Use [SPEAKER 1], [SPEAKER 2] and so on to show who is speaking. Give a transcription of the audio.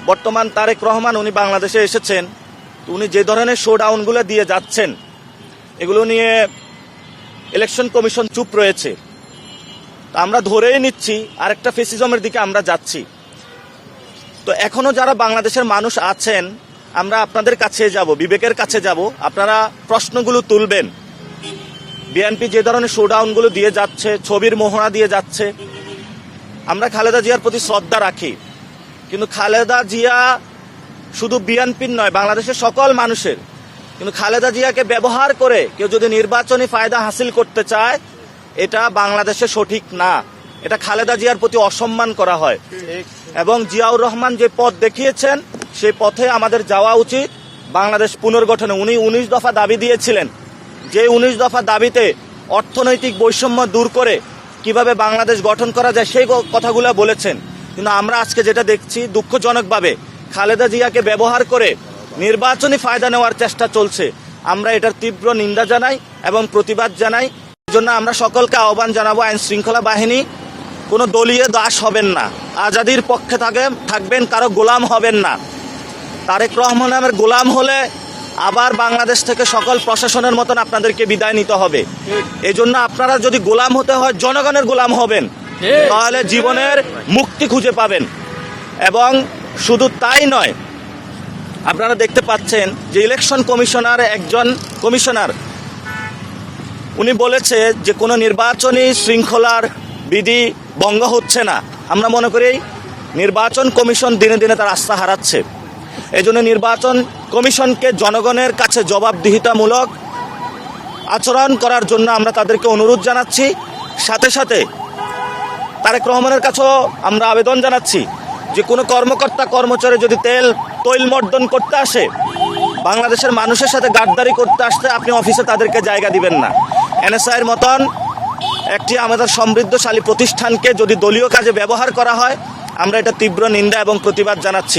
[SPEAKER 1] বর্তমান তারেক রহমান উনি বাংলাদেশে এসেছেন, উনি যে ধরনের শোডাউনগুলো দিয়ে যাচ্ছেন এগুলো নিয়ে ইলেকশন কমিশন চুপ রয়েছে। আমরা ধরেই নিচ্ছি আরেকটা ফেসিজমের দিকে আমরা যাচ্ছি। তো এখনো যারা বাংলাদেশের মানুষ আছেন, আমরা আপনাদের কাছে যাব, বিবেকের কাছে যাব, আপনারা প্রশ্নগুলো তুলবেন। বিএনপি যে ধরনের শোডাউনগুলো দিয়ে যাচ্ছে, ছবির মোহনা দিয়ে যাচ্ছে, আমরা খালেদা জিয়ার প্রতি শ্রদ্ধা রাখি, কিন্তু খালেদা জিয়া শুধু বিএনপির নয়, বাংলাদেশের সকল মানুষের। কিন্তু খালেদা জিয়াকে ব্যবহার করে কেউ যদি নির্বাচনী ফায়দা হাসিল করতে চায়, এটা বাংলাদেশে সঠিক না। এটা খালেদা জিয়ার প্রতি অসম্মান করা হয়। এবং জিয়াউর রহমান যে পথ দেখিয়েছেন সেই পথে আমাদের যাওয়া উচিত। বাংলাদেশ পুনর্গঠনে উনি 19 দফা দাবি দিয়েছিলেন, যে 19 দফা দাবিতে অর্থনৈতিক বৈষম্য দূর করে কিভাবে বাংলাদেশ গঠন করা যায় সেই কথাগুলো বলেছেন। কিন্তু আমরা আজকে যেটা দেখছি, দুঃখজনকভাবে খালেদা জিয়াকে ব্যবহার করে নির্বাচনী ফায়দা নেওয়ার চেষ্টা চলছে। আমরা এটার তীব্র নিন্দা জানাই এবং প্রতিবাদ জানাই। এই জন্য আমরা সকলকে আহ্বান জানাবো, আইন শৃঙ্খলা বাহিনী কোনো দলীয় দাস হবেন না, আজাদির পক্ষে থাকবেন, কারো গোলাম হবেন না। তারেক রহমানের গোলাম হলে আবার বাংলাদেশ থেকে সকল প্রশাসনের মতন আপনাদেরকে বিদায় নিতে হবে। এই জন্য আপনারা যদি গোলাম হতে হয়, জনগণের গোলাম হবেন, তাহলে জীবনের মুক্তি খুঁজে পাবেন। এবং শুধু তাই নয়, আপনারা দেখতে পাচ্ছেন যে ইলেকশন কমিশনার, একজন কমিশনার, উনি বলেছে যে কোনো নির্বাচনী শৃঙ্খলার বিধি ভঙ্গ হচ্ছে না। আমরা মনে করি নির্বাচন কমিশন দিনে দিনে তার আস্থা হারাচ্ছে। এই জন্য নির্বাচন কমিশনকে জনগণের কাছে জবাবদিহিতামূলক আচরণ করার জন্য আমরা তাদেরকে অনুরোধ জানাচ্ছি। সাথে সাথে তারেক রহমানের কাছেও আমরা আবেদন জানাচ্ছি যে কোনো কর্মকর্তা কর্মচারী যদি তৈলমর্দন করতে আসে, বাংলাদেশের মানুষের সাথে গাদ্দারি করতে আসতে, আপনি অফিসে তাদেরকে জায়গা দিবেন না। এনএসআইয়ের মতন একটি আমাদের সমৃদ্ধশালী প্রতিষ্ঠানকে যদি দলীয় কাজে ব্যবহার করা হয়, আমরা এটা তীব্র নিন্দা এবং প্রতিবাদ জানাচ্ছি।